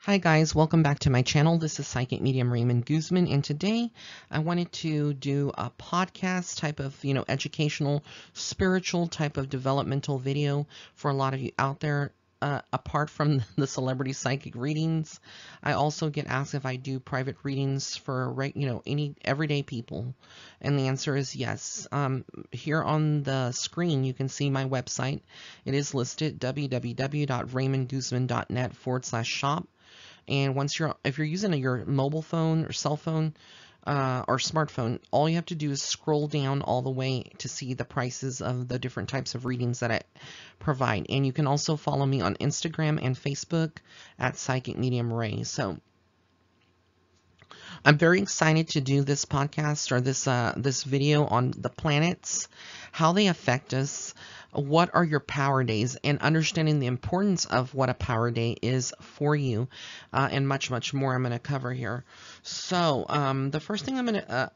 Hi guys, welcome back to my channel. This is Psychic Medium Raymond Guzman, and today I wanted to do a podcast type of, educational, spiritual type of developmental video for a lot of you out there. Apart from the celebrity psychic readings, I also get asked if I do private readings for, any everyday people, and the answer is yes. Here on the screen, you can see my website. It is listed www.raymondguzman.net/shop. And if you're using your mobile phone or cell phone or smartphone, all you have to do is scroll down all the way to see the prices of the different types of readings that I provide. And you can also follow me on Instagram and Facebook at Psychic Medium Ray. So I'm very excited to do this podcast or this video on the planets, how they affect us, what are your power days, and understanding the importance of what a power day is for you, and much, much more I'm going to cover here. So the first thing I'm going to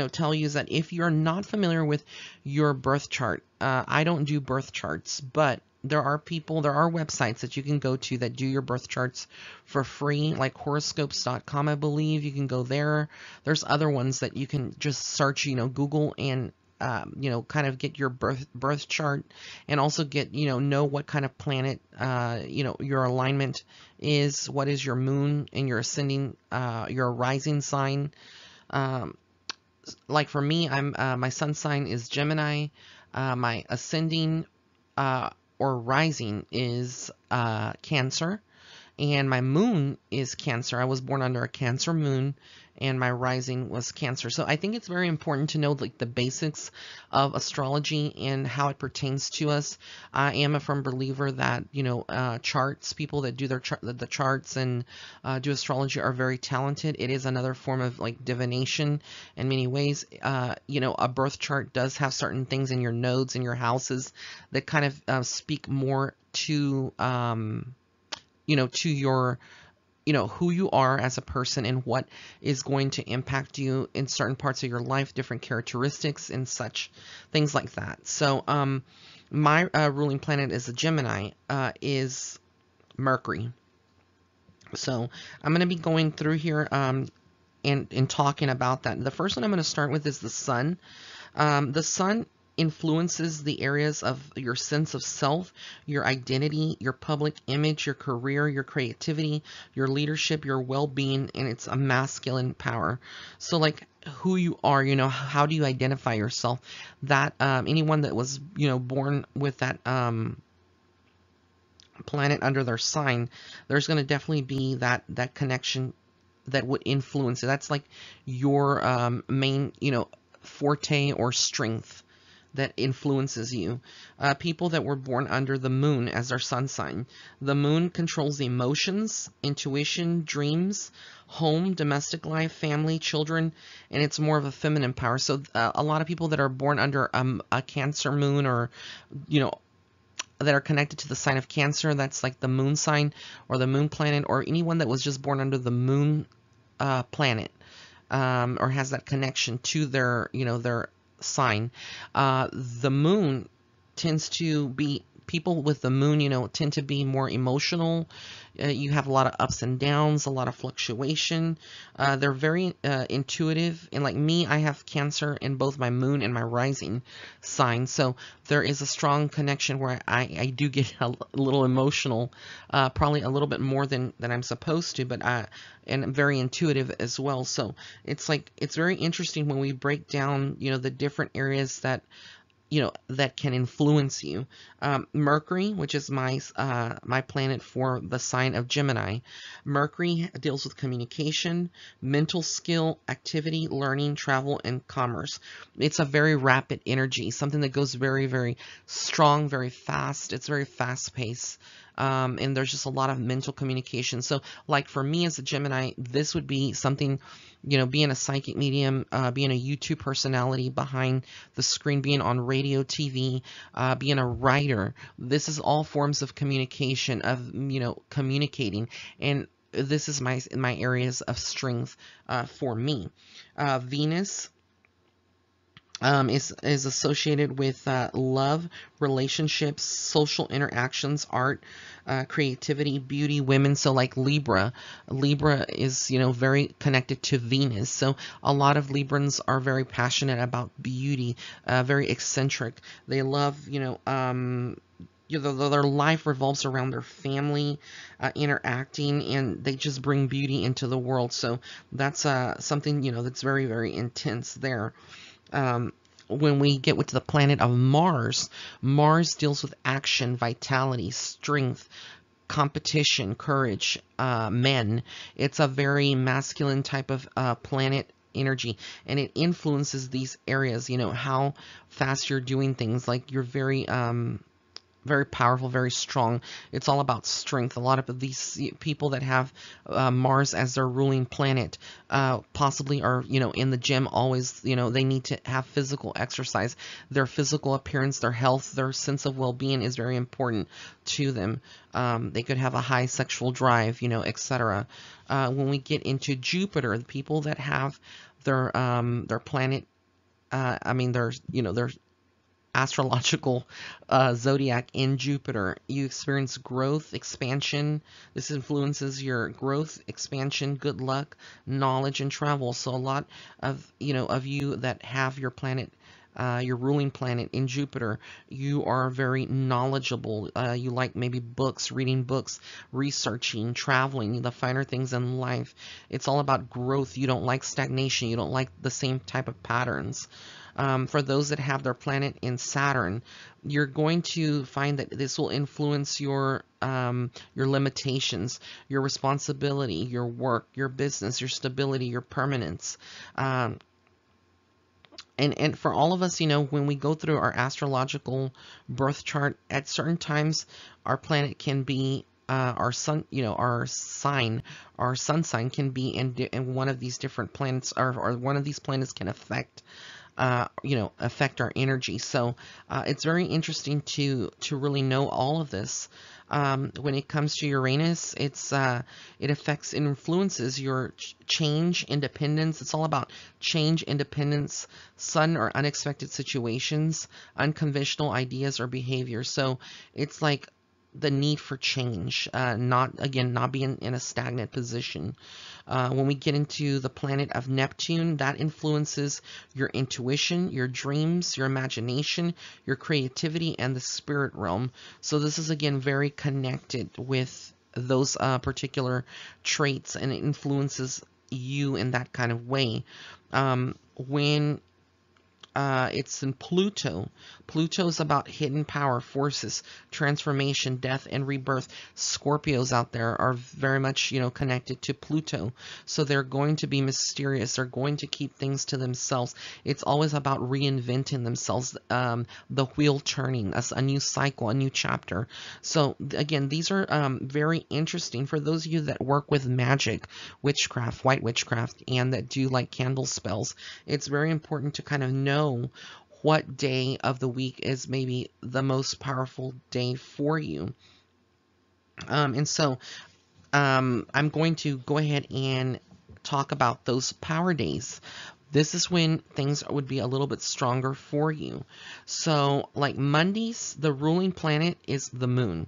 tell you is that if you're not familiar with your birth chart, I don't do birth charts, but there are websites that you can go to that do your birth charts for free, like horoscopes.com, I believe. You can go there. There's other ones that you can just search, Google, and kind of get your birth chart, and also get, know what kind of planet, your alignment is, what is your moon and your ascending, your rising sign. Like for me, my sun sign is Gemini, my ascending, or rising is Cancer, and my moon is Cancer. I was born under a Cancer moon, and my rising was Cancer. So I think it's very important to know like the basics of astrology and how it pertains to us. I am a firm believer that charts, people that do the charts and do astrology are very talented. It is another form of like divination in many ways. A birth chart does have certain things in your nodes and your houses that kind of speak more to to your, who you are as a person and what is going to impact you in certain parts of your life, different characteristics and such things like that. So my ruling planet is a Gemini, is Mercury. So I'm going to be going through here and talking about that. The first one I'm going to start with is the sun. The sun influences the areas of your sense of self, your identity, your public image, your career, your creativity, your leadership, your well-being, and it's a masculine power. So like who you are, how do you identify yourself? That anyone that was, born with that planet under their sign, there's going to definitely be that connection that would influence it. That's like your main, forte or strength that influences you. People that were born under the moon as their sun sign. The moon controls the emotions, intuition, dreams, home, domestic life, family, children, and it's more of a feminine power. So a lot of people that are born under a Cancer moon, or, that are connected to the sign of Cancer, that's like the moon sign or the moon planet, or anyone that was just born under the moon planet, or has that connection to their, their sign. The moon tends to be, people with the moon, tend to be more emotional. You have a lot of ups and downs, a lot of fluctuation. They're very intuitive. And like me, I have Cancer in both my moon and my rising sign. So there is a strong connection where I do get a little emotional, probably a little bit more than I'm supposed to, but and very intuitive as well. So it's like, it's very interesting when we break down, the different areas that that can influence you. Mercury, which is my planet for the sign of Gemini. Mercury deals with communication, mental skill, activity, learning, travel, and commerce. It's a very rapid energy, something that goes very, very strong, very fast. It's very fast-paced. And there's just a lot of mental communication. So like for me as a Gemini, this would be something, being a psychic medium, being a YouTube personality behind the screen, being on radio, TV, being a writer. This is all forms of communication, of, communicating. And this is my areas of strength for me. Venus is associated with love, relationships, social interactions, art, creativity, beauty, women. So like Libra is, very connected to Venus. So a lot of Librans are very passionate about beauty, very eccentric. They love, their life revolves around their family, interacting, and they just bring beauty into the world. So that's something, that's very, very intense there. Um, when we get with the planet of Mars, Mars deals with action, vitality, strength, competition, courage, men. It's a very masculine type of planet energy, and it influences these areas, how fast you're doing things. Like you're very powerful, very strong. It's all about strength. A lot of these people that have Mars as their ruling planet possibly are, in the gym always, they need to have physical exercise. Their physical appearance, their health, their sense of well-being is very important to them. They could have a high sexual drive, etc. When we get into Jupiter, the people that have their planet, their astrological zodiac in Jupiter, you experience growth, expansion. This influences your growth, expansion, good luck, knowledge, and travel. So a lot of you that have your planet, your ruling planet in Jupiter, you are very knowledgeable. You like maybe books, reading books, researching, traveling, the finer things in life. It's all about growth. You don't like stagnation. You don't like the same type of patterns. For those that have their planet in Saturn, you're going to find that this will influence your limitations, your responsibility, your work, your business, your stability, your permanence. And for all of us, when we go through our astrological birth chart, at certain times, our planet can be our sun, our sun sign can be in one of these different planets, or one of these planets can affect affect our energy. So it's very interesting to really know all of this. When it comes to Uranus, it affects and influences your change, independence. It's all about change, independence, sudden or unexpected situations, unconventional ideas or behaviors. So it's like the need for change, not being in a stagnant position. When we get into the planet of Neptune, that influences your intuition, your dreams, your imagination, your creativity, and the spirit realm. So this is again very connected with those particular traits, and it influences you in that kind of way. When it's in Pluto. Pluto is about hidden power, forces, transformation, death, and rebirth. Scorpios out there are very much, connected to Pluto. So they're going to be mysterious. They're going to keep things to themselves. It's always about reinventing themselves, the wheel turning, a new cycle, a new chapter. So again, these are very interesting for those of you that work with magic, witchcraft, white witchcraft, and that do like candle spells. It's very important to kind of know what day of the week is maybe the most powerful day for you. And so I'm going to go ahead and talk about those power days. This is when things would be a little bit stronger for you. So like Mondays, the ruling planet is the moon.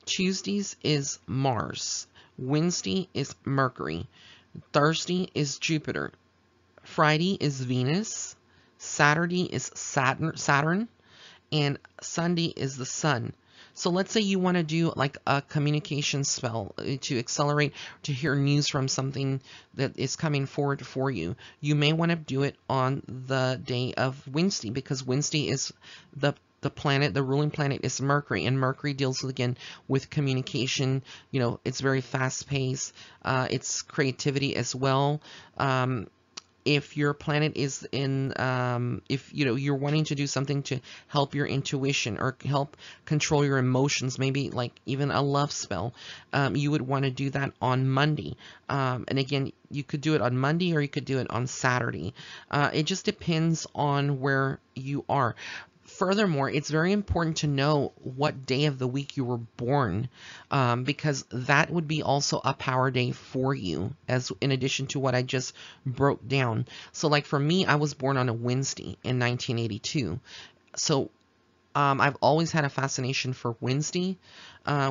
Tuesdays is Mars. Wednesday is Mercury. Thursday is Jupiter. Friday is Venus. Saturday is Saturn, and Sunday is the Sun. So let's say you want to do like a communication spell to accelerate, to hear news from something that is coming forward for you. You may want to do it on the day of Wednesday, because Wednesday is the planet, the ruling planet is Mercury, and Mercury deals again with communication. It's very fast paced. It's creativity as well. If your planet is in, if you're wanting to do something to help your intuition or help control your emotions, maybe like even a love spell, you would want to do that on Monday. And again, you could do it on Monday or you could do it on Saturday. It just depends on where you are. furthermore, it's very important to know what day of the week you were born, because that would be also a power day for you, as in addition to what I just broke down. So like for me, I was born on a Wednesday in 1982. So I've always had a fascination for Wednesday,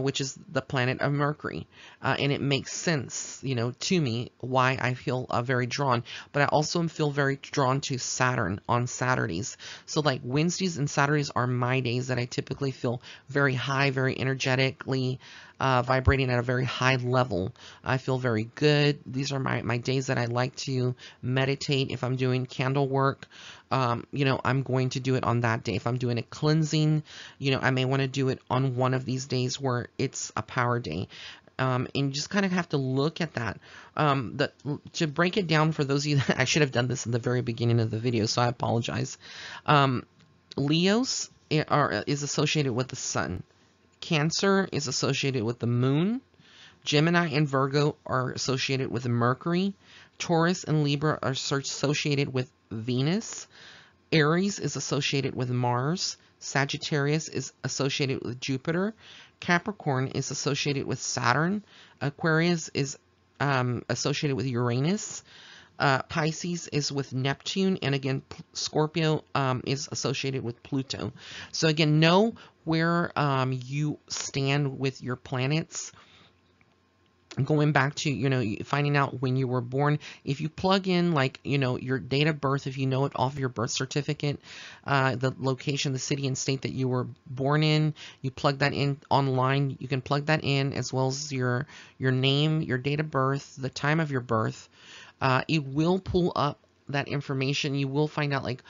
which is the planet of Mercury. And it makes sense, to me why I feel very drawn. But I also feel very drawn to Saturn on Saturdays. So like Wednesdays and Saturdays are my days that I typically feel very high, very energetically, vibrating at a very high level. I feel very good. These are my days that I like to meditate. If I'm doing candle work, I'm going to do it on that day. If I'm doing a cleansing, I may want to do it on one of these days where it's a power day. And you just kind of have to look at that. To break it down for those of you, I should have done this in the very beginning of the video, so I apologize. Leos is associated with the sun. Cancer is associated with the moon. Gemini and Virgo are associated with Mercury. Taurus and Libra are associated with Venus. Aries is associated with Mars. Sagittarius is associated with Jupiter. Capricorn is associated with Saturn. Aquarius is associated with Uranus. Pisces is with Neptune, and again, Scorpio is associated with Pluto. So again, know where you stand with your planets. Going back to, finding out when you were born. If you plug in, like, your date of birth, if you know it off your birth certificate, the location, the city and state that you were born in, you plug that in online. You can plug that in as well as your name, your date of birth, the time of your birth. It will pull up that information. You will find out, like,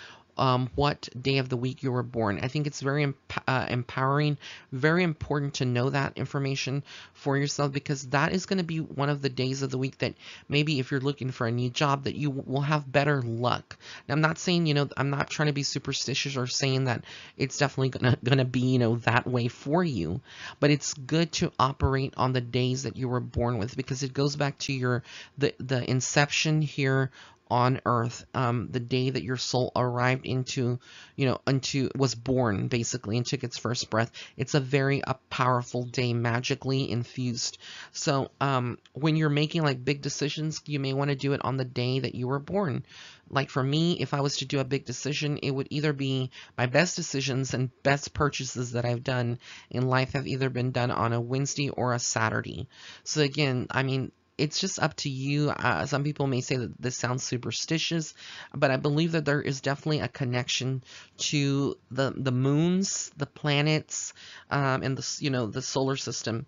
what day of the week you were born. I think it's very empowering, very important to know that information for yourself, because that is going to be one of the days of the week that maybe if you're looking for a new job, that you will have better luck. Now, I'm not saying, I'm not trying to be superstitious or saying that it's definitely gonna be, that way for you, but it's good to operate on the days that you were born with, because it goes back to the inception here on earth, the day that your soul arrived was born, basically, and took its first breath. It's a very powerful day, magically infused. So when you're making like big decisions, you may want to do it on the day that you were born. Like for me, if I was to do a big decision, it would either be my best decisions and best purchases that I've done in life have either been done on a Wednesday or a Saturday. So again, I mean, it's just up to you. Some people may say that this sounds superstitious, but I believe that there is definitely a connection to the moons, the planets, and the solar system,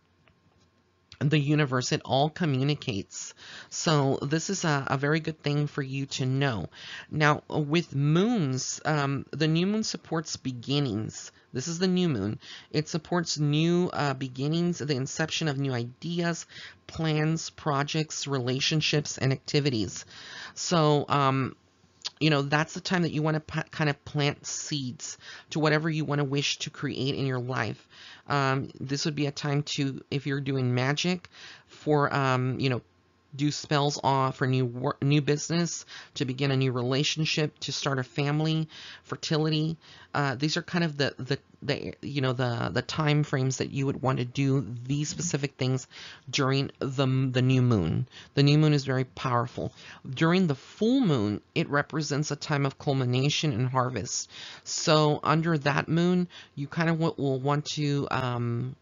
the universe. It all communicates. So this is a very good thing for you to know. Now, with moons, the new moon supports beginnings. This is the new moon. It supports new beginnings, the inception of new ideas, plans, projects, relationships, and activities. So, that's the time that you want to kind of plant seeds to whatever you want to wish to create in your life. This would be a time to, if you're doing magic, for, do spells for new business, to begin a new relationship, to start a family, fertility. These are kind of the time frames that you would want to do these specific things during the new moon. The new moon is very powerful. During the full moon, it represents a time of culmination and harvest. So under that moon, you kind of will want to,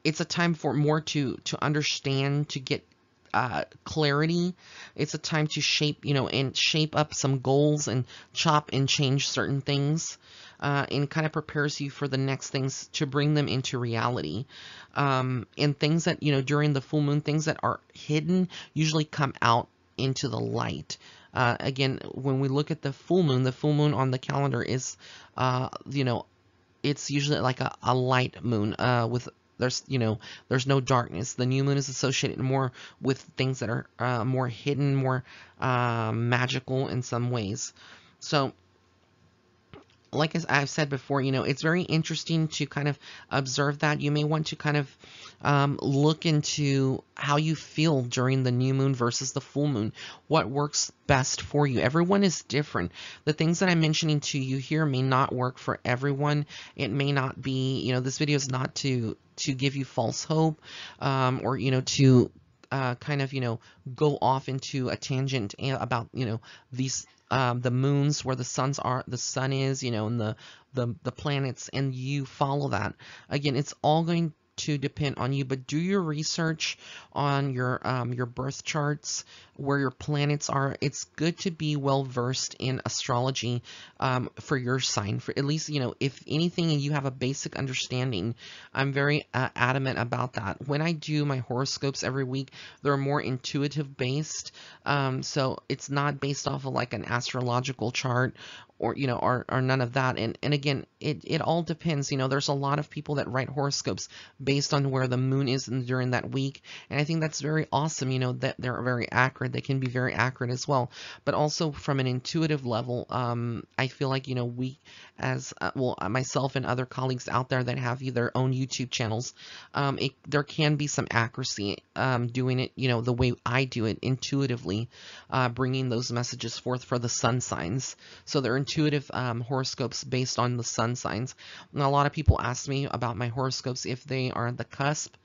it's a time for more to understand, to get clarity. It's a time to shape, and shape up some goals and chop and change certain things, and kind of prepares you for the next things, to bring them into reality. And things that, during the full moon, things that are hidden usually come out into the light. Again, when we look at the full moon on the calendar is, it's usually like a light moon, there's no darkness. The new moon is associated more with things that are more hidden, more magical in some ways. So, like as I've said before, it's very interesting to kind of observe that. You may want to kind of look into how you feel during the new moon versus the full moon, what works best for you. Everyone is different. The things that I'm mentioning to you here may not work for everyone. It may not be, this video is not to give you false hope, or, to kind of, go off into a tangent about, these the moons where the sun is, and the planets, and you follow that. Again, it's all going to depend on you, but do your research on your birth charts, where your planets are. It's good to be well versed in astrology for your sign. For at least, if anything, you have a basic understanding. I'm very adamant about that. When I do my horoscopes every week, they're more intuitive based. So it's not based off of like an astrological chart, or or none of that. And again, it all depends. There's a lot of people that write horoscopes based on where the moon is during that week, and I think that's very awesome. That they're very accurate. They can be very accurate as well, but also from an intuitive level. I feel like we, as myself and other colleagues out there that have their own YouTube channels, there can be some accuracy doing it the way I do it, intuitively, bringing those messages forth for the sun signs. So they're intuitive horoscopes based on the sun signs. And a lot of people ask me about my horoscopes if they are at the cusp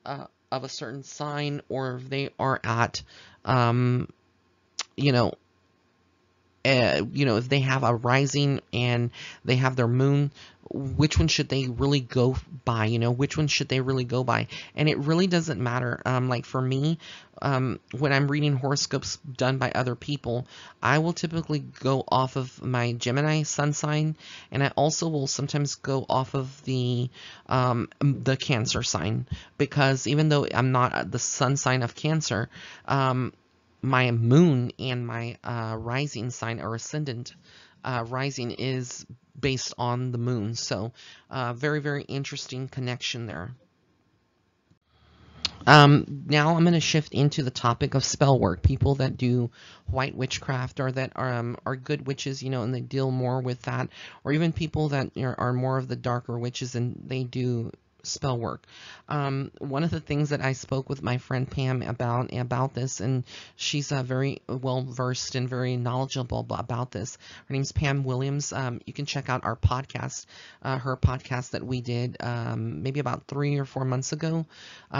of a certain sign, or if they are at you know if they have a rising and they have their moon, which one should they really go by? Which one should they really go by? And it really doesn't matter. Like for me, when I'm reading horoscopes done by other people, I will typically go off of my Gemini sun sign, and I also will sometimes go off of the Cancer sign, because even though I'm not the sun sign of Cancer, my moon and my rising sign, or ascendant rising, is based on the moon. So very, very interesting connection there. Now I'm going to shift into the topic of spell work. People that do white witchcraft, or that are good witches, and they deal more with that, or even people that are more of the darker witches and they do spell work. One of the things that I spoke with my friend Pam about this, and she's very well versed and very knowledgeable about this. Her name's Pam Williams. You can check out our podcast, her podcast that we did maybe about 3 or 4 months ago.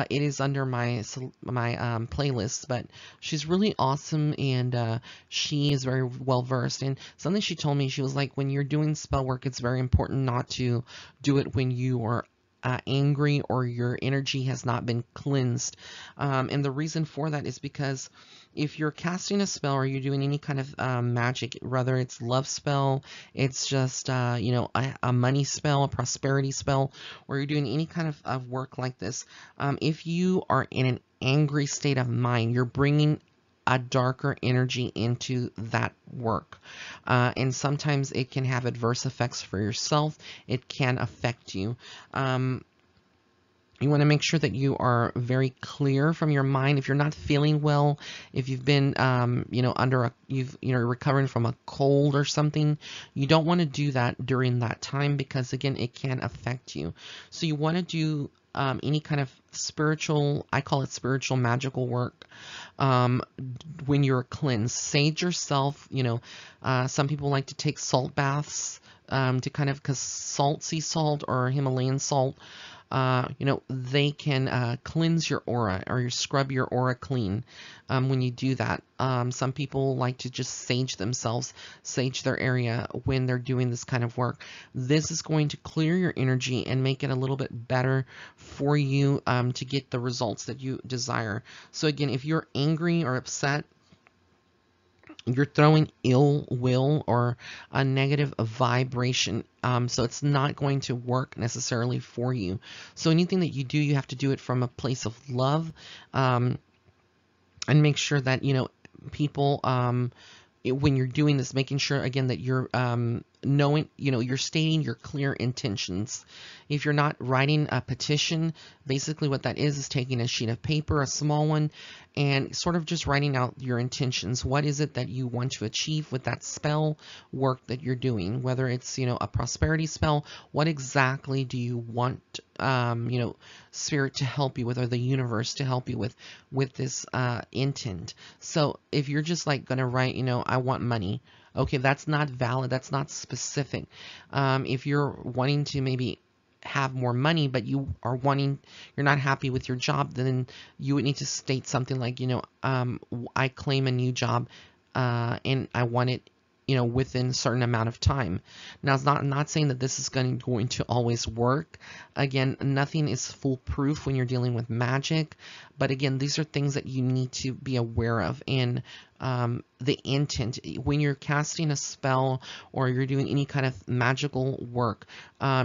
It is under my playlist, but she's really awesome, and she is very well versed. And something she told me, she was like, when you're doing spell work, it's very important not to do it when you are angry or your energy has not been cleansed. And the reason for that is because if you're casting a spell, or you're doing any kind of magic, whether it's love spell, it's just a money spell, a prosperity spell, or you're doing any kind of work like this, if you are in an angry state of mind, you're bringing a darker energy into that work, and sometimes it can have adverse effects for yourself. It can affect you. You want to make sure that you are very clear from your mind. If you're not feeling well, if you've been you're recovering from a cold or something, you don't want to do that during that time, because again, it can affect you. So you want to do any kind of spiritual, I call it spiritual magical work, when you're cleansed. Sage yourself. Some people like to take salt baths, to kind of, because sea salt or Himalayan salt, they can cleanse your aura, or you scrub your aura clean when you do that. Some people like to just sage themselves, sage their area when they're doing this kind of work. This is going to clear your energy and make it a little bit better for you to get the results that you desire. So again, if you're angry or upset, you're throwing ill will or a negative vibration, so it's not going to work necessarily for you. So anything that you do, you have to do it from a place of love, and make sure that people, when you're doing this, making sure again that you're knowing, you're stating your clear intentions. If you're not writing a petition, basically what that is taking a sheet of paper, a small one, and sort of just writing out your intentions. What is it that you want to achieve with that spell work that you're doing? Whether it's, a prosperity spell, what exactly do you want, spirit to help you with, or the universe to help you with this intent? So if you're just like going to write, I want money, okay, that's not valid. That's not specific. If you're wanting to maybe have more money, but you're not happy with your job, then you would need to state something like, I claim a new job, and I want it, within a certain amount of time. Now, I'm not saying that this is going to always work. Again, nothing is foolproof when you're dealing with magic, but again, these are things that you need to be aware of. And the intent when you're casting a spell or you're doing any kind of magical work,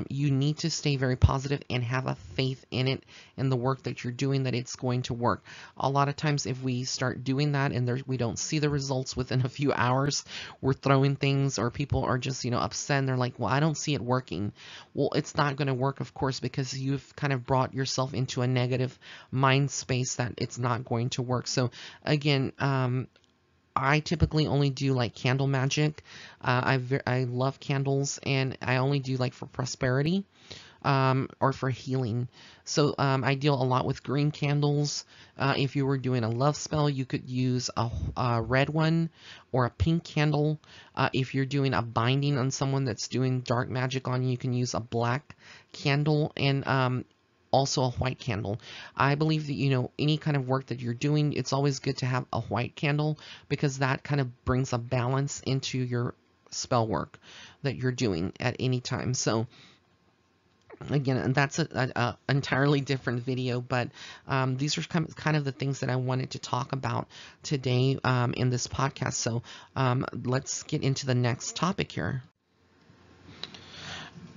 you need to stay very positive and have a faith in it, in the work that you're doing, that it's going to work. A lot of times if we start doing that and we don't see the results within a few hours, we're throwing things, or people are just upset and they're like, well, I don't see it working. Well, it's not going to work, of course, because you've kind of brought yourself into a negative mind space that it's not going to work. So again, I typically only do like candle magic. I love candles, and I only do like for prosperity, or for healing. So I deal a lot with green candles. If you were doing a love spell, you could use a red one or a pink candle. If you're doing a binding on someone that's doing dark magic on you, you can use a black candle, and also a white candle. I believe that, any kind of work that you're doing, it's always good to have a white candle, because that kind of brings a balance into your spell work that you're doing at any time. So again, and that's a entirely different video, but these are kind of the things that I wanted to talk about today in this podcast. So let's get into the next topic here.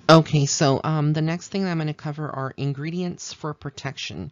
Okay, so the next thing that I'm going to cover are ingredients for protection.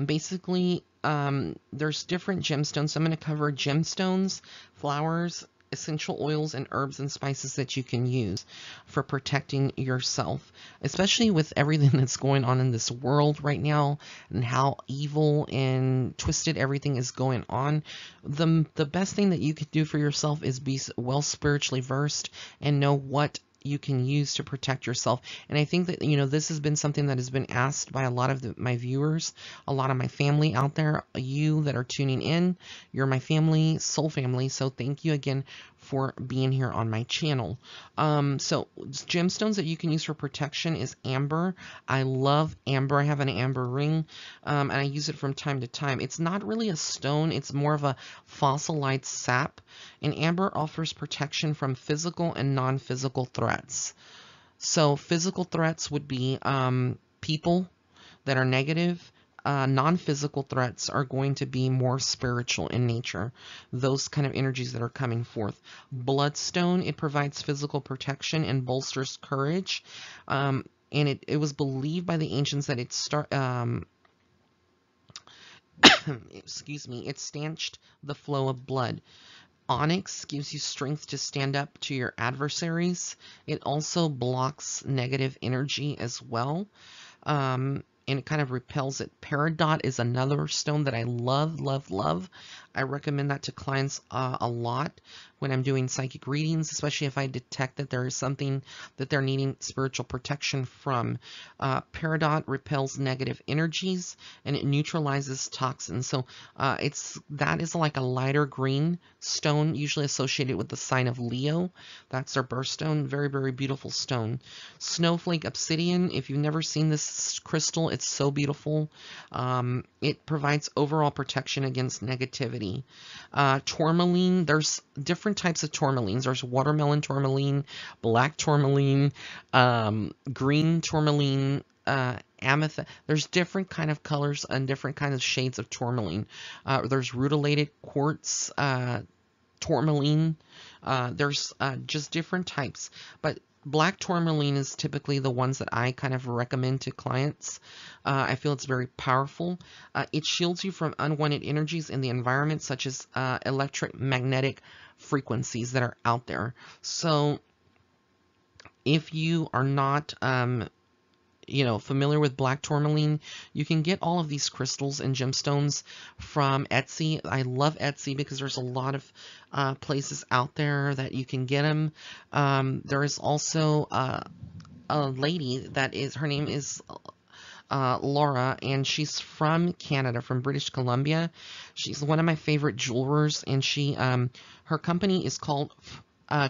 Basically, there's different gemstones. So I'm going to cover gemstones, flowers, essential oils, and herbs and spices that you can use for protecting yourself, especially with everything that's going on in this world right now and how evil and twisted everything is going on. The best thing that you could do for yourself is be well spiritually versed and know what you can use to protect yourself. And I think that, this has been something that has been asked by a lot of my viewers, a lot of my family out there, you that are tuning in. You're my family, soul family. So thank you again for being here on my channel. So gemstones that you can use for protection is amber. I love amber. I have an amber ring, and I use it from time to time. It's not really a stone. It's more of a fossilized sap. And amber offers protection from physical and non-physical threats. So physical threats would be people that are negative. Non-physical threats are going to be more spiritual in nature, those kind of energies that are coming forth. Bloodstone, it provides physical protection and bolsters courage, and it was believed by the ancients that it excuse me, it stanched the flow of blood. Onyx gives you strength to stand up to your adversaries. It also blocks negative energy as well. And it kind of repels it. Peridot is another stone that I love, love, love. I recommend that to clients a lot when I'm doing psychic readings, especially if I detect that there is something that they're needing spiritual protection from. Peridot repels negative energies and it neutralizes toxins. So that is like a lighter green stone, usually associated with the sign of Leo. That's their birthstone. Very, very beautiful stone. Snowflake obsidian. If you've never seen this crystal, it's so beautiful. It provides overall protection against negativity. Tourmaline, there's different types of tourmalines. There's watermelon tourmaline, black tourmaline, green tourmaline, amethyst. There's different kind of colors and different kinds of shades of tourmaline. There's rutilated quartz tourmaline. There's just different types, but black tourmaline is typically the ones that I kind of recommend to clients. I feel it's very powerful. It shields you from unwanted energies in the environment, such as electromagnetic frequencies that are out there. So If you are not familiar with black tourmaline, you can get all of these crystals and gemstones from Etsy. I love Etsy because there's a lot of places out there that you can get them. There is also a lady that her name is Laura, and she's from Canada, from British Columbia. She's one of my favorite jewelers, and her company is called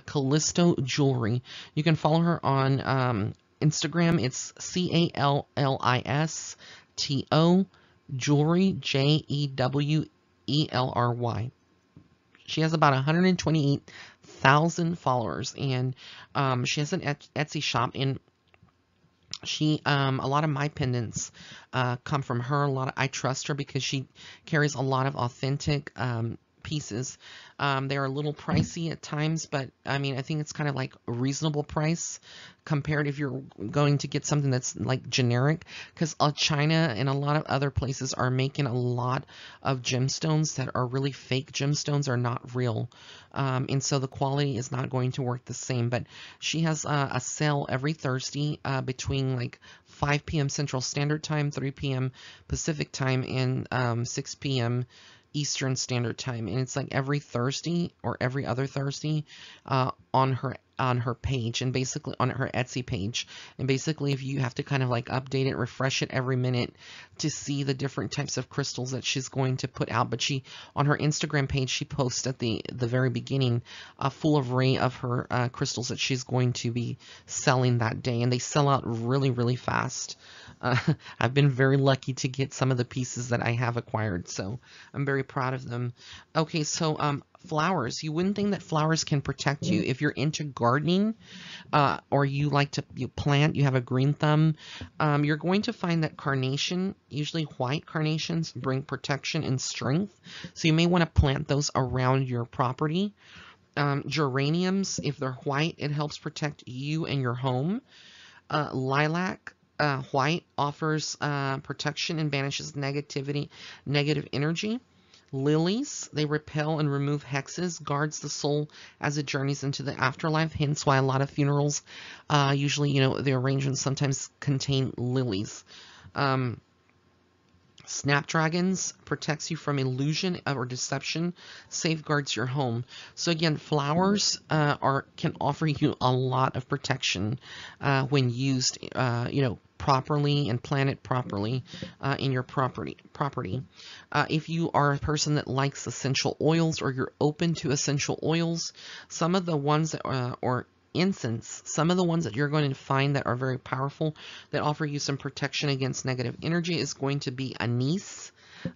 Callisto Jewelry. You can follow her on Instagram. It's Callisto Jewelry, Jewelry. She has about 128,000 followers, and she has an Etsy shop. And a lot of my pendants come from her. I trust her because she carries a lot of authentic pieces. They are a little pricey at times, but I mean, I think it's kind of like a reasonable price compared if you're going to get something that's like generic, because China and a lot of other places are making a lot of gemstones that are really fake gemstones, are not real. And so the quality is not going to work the same. But she has a sale every Thursday between like 5 p.m. Central Standard Time, 3 p.m. Pacific Time, and 6 p.m. Eastern Standard Time, and it's like every Thursday or every other Thursday on her page, and basically on her Etsy page. And basically, if you have to kind of like update it, refresh it every minute to see the different types of crystals that she's going to put out. But on her Instagram page, she posts at the very beginning a full array of her crystals that she's going to be selling that day, and they sell out really, really fast. I've been very lucky to get some of the pieces that I have acquired, so I'm very proud of them. Okay, so flowers. You wouldn't think that flowers can protect you if you're into gardening, or you like to plant, you have a green thumb. You're going to find that carnation, usually white carnations, bring protection and strength. So you may want to plant those around your property. Geraniums, if they're white, it helps protect you and your home. Lilac, white, offers protection and banishes negative energy. Lilies, they repel and remove hexes, guards the soul as it journeys into the afterlife. Hence why a lot of funerals, usually, the arrangements sometimes contain lilies. Snapdragons protects you from illusion or deception, safeguards your home. So again, flowers can offer you a lot of protection when used, properly and planted properly in your property. If you are a person that likes essential oils, or you're open to essential oils, some of the ones that or incense, some of the ones that you're going to find that are very powerful, that offer you some protection against negative energy, is going to be anise.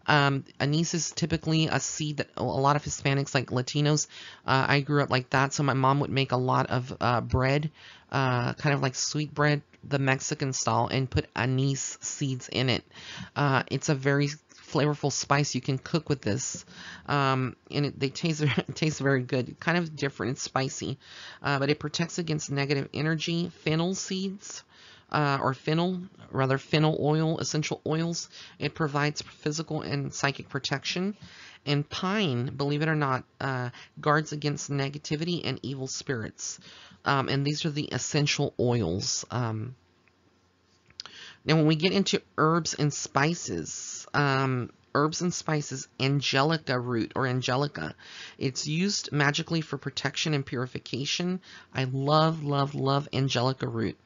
Anise is typically a seed that a lot of Hispanics, like Latinos, I grew up like that, so my mom would make a lot of bread, kind of like sweet bread, the Mexican style, and put anise seeds in it. It's a very flavorful spice. You can cook with this, and they taste very good. Kind of different. It's spicy, but it protects against negative energy. Fennel seeds, or fennel oil, essential oils. It provides physical and psychic protection. And pine, believe it or not, guards against negativity and evil spirits. And these are the essential oils. Now, when we get into herbs and spices, angelica root, or angelica, it's used magically for protection and purification. I love, love, love angelica root.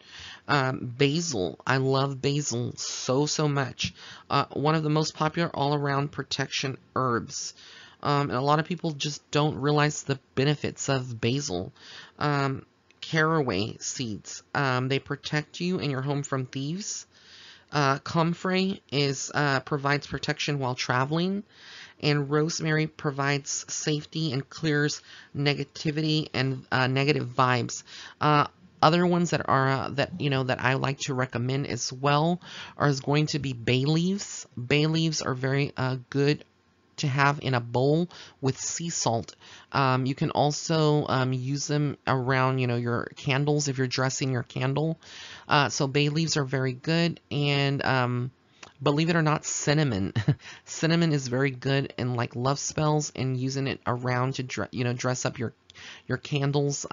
Basil, I love basil so much. One of the most popular all-around protection herbs. And a lot of people just don't realize the benefits of basil. Caraway seeds, they protect you and your home from thieves. Comfrey provides protection while traveling, and rosemary provides safety and clears negativity and negative vibes. Other ones that I like to recommend as well is going to be bay leaves. Bay leaves are very good to have in a bowl with sea salt. You can also use them around, your candles if you're dressing your candle. So bay leaves are very good. And believe it or not, cinnamon. Cinnamon is very good in like love spells and using it around to dress up your candles.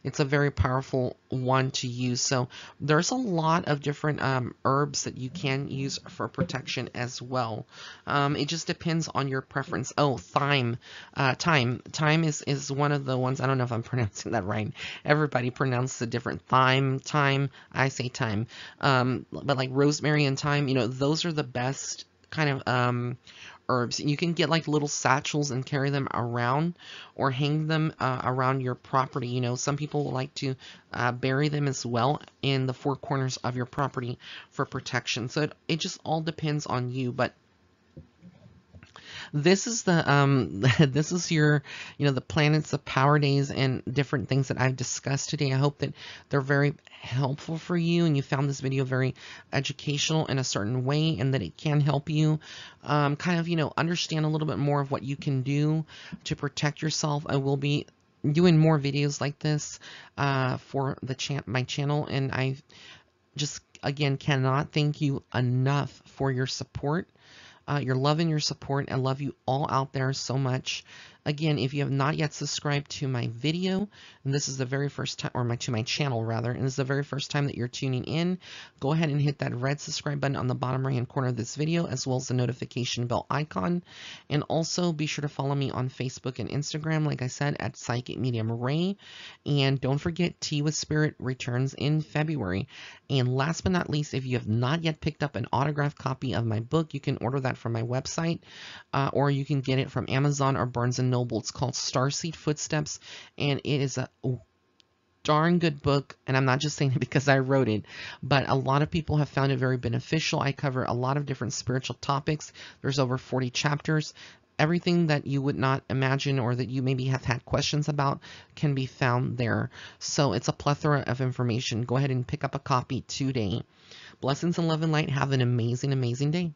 It's a very powerful one to use. So there's a lot of different herbs that you can use for protection as well. It just depends on your preference. Oh, thyme. Thyme is one of the ones, I don't know if I'm pronouncing that right. Everybody pronounces it different. Thyme, I say thyme. But like rosemary and thyme, those are the best kind of herbs. You can get like little satchels and carry them around or hang them around your property. Some people like to bury them as well in the four corners of your property for protection. So it just all depends on you. But this is the this is your the planets, the power days, and different things that I've discussed today. I hope that they're very helpful for you and you found this video very educational in a certain way, and that it can help you kind of understand a little bit more of what you can do to protect yourself. I will be doing more videos like this for my channel, and I just again cannot thank you enough for your support. Your love and your support. I love you all out there so much. Again, if you have not yet subscribed to my video, and this is the very first time, or to my channel rather, and this is the very first time that you're tuning in, go ahead and hit that red subscribe button on the bottom right hand corner of this video, as well as the notification bell icon. And also be sure to follow me on Facebook and Instagram, like I said, at Psychic Medium Ray. And don't forget, Tea with Spirit returns in February. And last but not least, if you have not yet picked up an autographed copy of my book, you can order that from my website, or you can get it from Amazon or Barnes & Noble. It's called Starseed Footsteps, and it is a darn good book. And I'm not just saying it because I wrote it, but a lot of people have found it very beneficial. I cover a lot of different spiritual topics. There's over 40 chapters. Everything that you would not imagine or that you maybe have had questions about can be found there. So it's a plethora of information. Go ahead and pick up a copy today. Blessings and love and light. Have an amazing, amazing day.